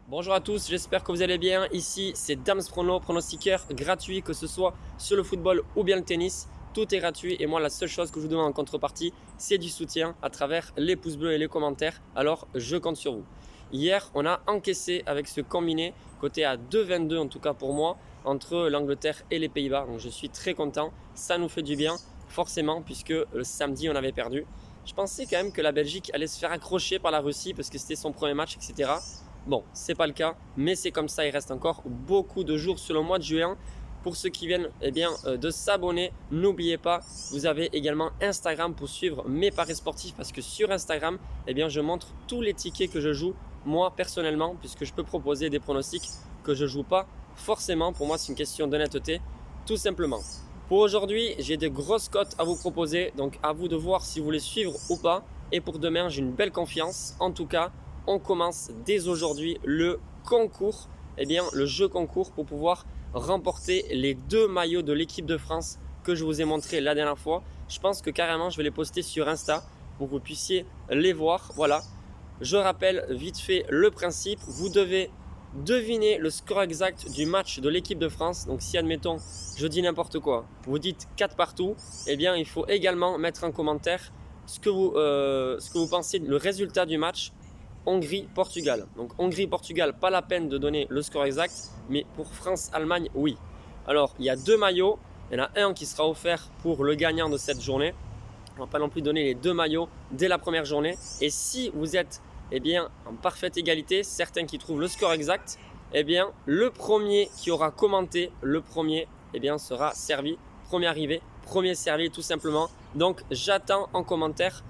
Bonjour à tous, j'espère que vous allez bien. Ici, c'est Dams Prono, pronostiqueur gratuit, que ce soit sur le football ou bien le tennis. Tout est gratuit et moi, la seule chose que je vous demande en contrepartie, c'est du soutien à travers les pouces bleus et les commentaires. Alors, je compte sur vous. Hier, on a encaissé avec ce combiné, côté à 2,22 en tout cas pour moi, entre l'Angleterre et les Pays-Bas. Donc, je suis très content. Ça nous fait du bien, forcément, puisque le samedi, on avait perdu. Je pensais quand même que la Belgique allait se faire accrocher par la Russie parce que c'était son premier match, etc. Bon, c'est pas le cas, mais c'est comme ça. Il reste encore beaucoup de jours sur le mois de juin. Pour ceux qui viennent de s'abonner, n'oubliez pas, vous avez également Instagram pour suivre mes paris sportifs parce que sur Instagram, je montre tous les tickets que je joue moi personnellement, puisque je peux proposer des pronostics que je ne joue pas forcément. Pour moi, c'est une question d'honnêteté, tout simplement. Pour aujourd'hui, j'ai de grosses cotes à vous proposer, donc à vous de voir si vous voulez suivre ou pas. Et pour demain, j'ai une belle confiance. En tout cas, on commence dès aujourd'hui le concours, le jeu concours pour pouvoir remporter les deux maillots de l'équipe de France que je vous ai montré la dernière fois. Je pense que carrément je vais les poster sur Insta pour que vous puissiez les voir. Voilà, je rappelle vite fait le principe. Vous devez deviner le score exact du match de l'équipe de France. Donc si admettons je dis n'importe quoi, vous dites 4 partout, il faut également mettre en commentaire ce que vous pensez le résultat du match Hongrie-Portugal. Donc Hongrie-Portugal, pas la peine de donner le score exact, mais pour France-Allemagne, oui. Alors, il y a deux maillots. Il y en a un qui sera offert pour le gagnant de cette journée. On ne va pas non plus donner les deux maillots dès la première journée. Et si vous êtes en parfaite égalité, certains qui trouvent le score exact, le premier qui aura commenté, le premier sera servi. Premier arrivé, premier servi tout simplement. Donc j'attends en commentaire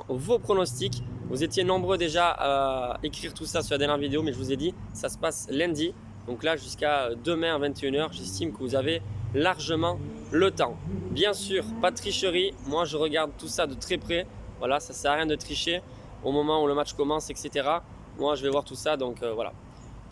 vos pronostics. Vous étiez nombreux déjà à écrire tout ça sur la dernière vidéo, mais je vous ai dit, ça se passe lundi. Donc là, jusqu'à demain à 21 h, j'estime que vous avez largement le temps. Bien sûr, pas de tricherie. Moi, je regarde tout ça de très près. Voilà, ça ne sert à rien de tricher au moment où le match commence, etc. Moi, je vais voir tout ça, donc voilà.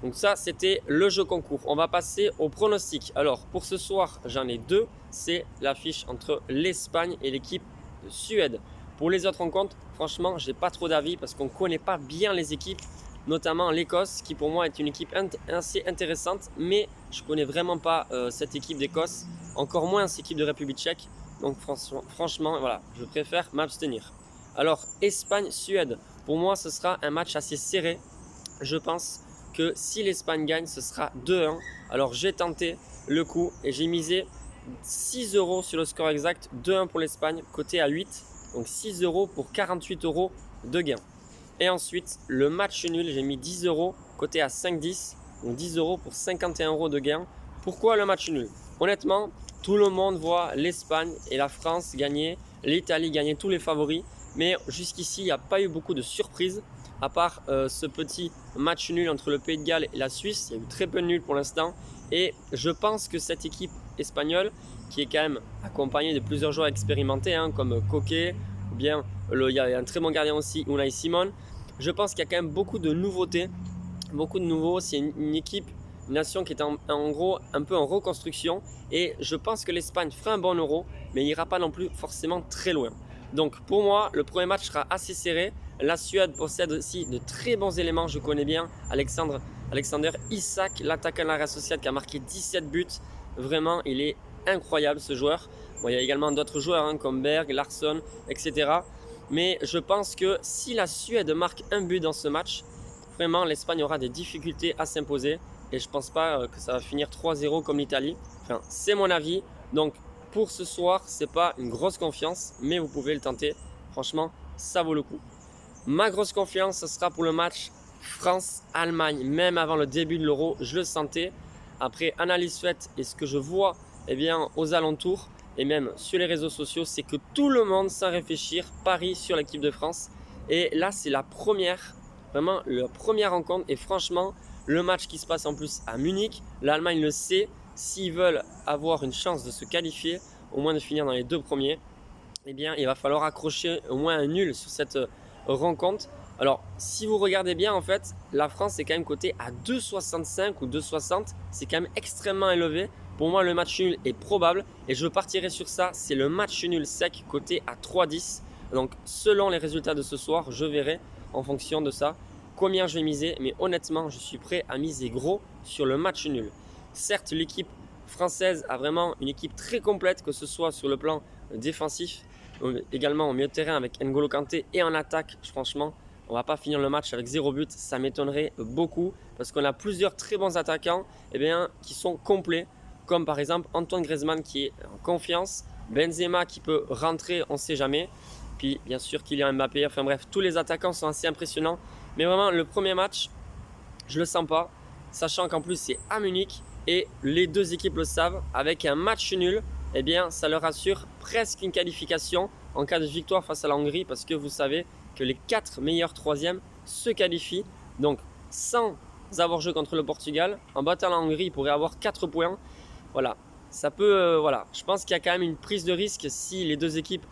Donc ça, c'était le jeu concours. On va passer au pronostic. Alors, pour ce soir, j'en ai deux. C'est l'affiche entre l'Espagne et l'équipe de Suède. Pour les autres rencontres, franchement, je n'ai pas trop d'avis parce qu'on ne connaît pas bien les équipes, notamment l'Écosse, qui pour moi est une équipe assez intéressante, mais je ne connais vraiment pas cette équipe d'Écosse, encore moins cette équipe de République tchèque. Donc franchement, voilà, je préfère m'abstenir. Alors, Espagne-Suède, pour moi, ce sera un match assez serré. Je pense que si l'Espagne gagne, ce sera 2-1. Alors, j'ai tenté le coup et j'ai misé 6 € sur le score exact, 2-1 pour l'Espagne, coté à 8. Donc 6 € pour 48 € de gain. Et ensuite, le match nul, j'ai mis 10 €, coté à 5,10. Donc 10 € pour 51 € de gain. Pourquoi le match nul? Honnêtement, tout le monde voit l'Espagne et la France gagner, l'Italie gagner, tous les favoris. Mais jusqu'ici, il n'y a pas eu beaucoup de surprises. À part ce petit match nul entre le Pays de Galles et la Suisse, il y a eu très peu de nuls pour l'instant. Et je pense que cette équipe espagnole, qui est quand même accompagnée de plusieurs joueurs expérimentés, comme Coquet, ou bien il y a un très bon gardien aussi, Unai Simon. Je pense qu'il y a quand même beaucoup de nouveautés, beaucoup de nouveaux. C'est une équipe, une nation qui est en gros un peu en reconstruction. Et je pense que l'Espagne fera un bon euro, mais il n'ira pas non plus forcément très loin. Donc pour moi, le premier match sera assez serré. La Suède possède aussi de très bons éléments. Je connais bien Alexander Isak, l'attaquant de la Real Sociedad qui a marqué 17 buts. Vraiment, il est incroyable ce joueur. Bon, il y a également d'autres joueurs comme Berg, Larsson, etc. Mais je pense que si la Suède marque un but dans ce match, vraiment l'Espagne aura des difficultés à s'imposer. Et je ne pense pas que ça va finir 3-0 comme l'Italie. Enfin, c'est mon avis. Donc pour ce soir, ce n'est pas une grosse confiance, mais vous pouvez le tenter. Franchement, ça vaut le coup. Ma grosse confiance, ce sera pour le match France-Allemagne. Même avant le début de l'Euro, je le sentais. Après analyse faite et ce que je vois aux alentours et même sur les réseaux sociaux, c'est que tout le monde, sans réfléchir, parie sur l'équipe de France. Et là, c'est vraiment la première rencontre. Et franchement, le match qui se passe en plus à Munich, l'Allemagne le sait. S'ils veulent avoir une chance de se qualifier, au moins de finir dans les deux premiers, il va falloir accrocher au moins un nul sur cette rencontre. Alors, si vous regardez bien, en fait, la France est quand même cotée à 2,65 ou 2,60. C'est quand même extrêmement élevé. Pour moi, le match nul est probable et je partirai sur ça. C'est le match nul sec coté à 3,10. Donc, selon les résultats de ce soir, je verrai en fonction de ça combien je vais miser, mais honnêtement, je suis prêt à miser gros sur le match nul. Certes, l'équipe française a vraiment une équipe très complète, que ce soit sur le plan défensif, également au milieu de terrain avec N'Golo Kanté et en attaque. Franchement, on ne va pas finir le match avec 0 but, ça m'étonnerait beaucoup parce qu'on a plusieurs très bons attaquants qui sont complets, comme par exemple Antoine Griezmann qui est en confiance, Benzema qui peut rentrer, on ne sait jamais, puis bien sûr Kylian Mbappé, enfin bref, tous les attaquants sont assez impressionnants. Mais vraiment, le premier match, je ne le sens pas, sachant qu'en plus c'est à Munich et les deux équipes le savent, avec un match nul, ça leur assure presque une qualification en cas de victoire face à la Hongrie, parce que vous savez que les 4 meilleurs troisièmes se qualifient. Donc sans avoir joué contre le Portugal, en battant la Hongrie, ils pourraient avoir 4 points. Voilà, ça peut, voilà. Je pense qu'il y a quand même une prise de risque si les deux équipes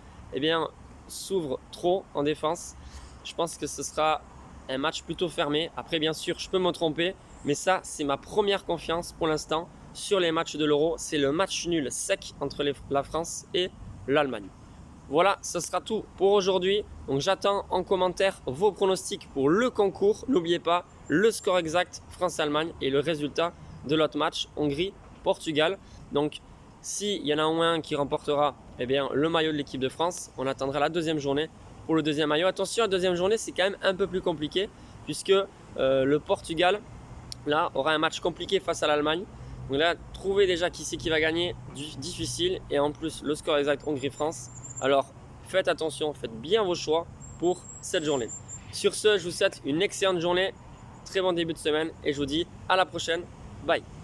s'ouvrent trop en défense. Je pense que ce sera un match plutôt fermé. Après, bien sûr, je peux me tromper, mais ça, c'est ma première confiance pour l'instant sur les matchs de l'Euro. C'est le match nul sec entre la France et l'Allemagne. Voilà, ce sera tout pour aujourd'hui. Donc j'attends en commentaire vos pronostics pour le concours. N'oubliez pas le score exact France-Allemagne et le résultat de l'autre match Hongrie-Portugal. Donc s'il y en a au moins un qui remportera le maillot de l'équipe de France, on attendra la deuxième journée pour le deuxième maillot. Attention, la deuxième journée, c'est quand même un peu plus compliqué puisque le Portugal là aura un match compliqué face à l'Allemagne. Donc là, trouver déjà qui c'est qui va gagner, difficile. Et en plus, le score exact Hongrie-France. Alors, faites attention, faites bien vos choix pour cette journée. Sur ce, je vous souhaite une excellente journée, très bon début de semaine et je vous dis à la prochaine. Bye!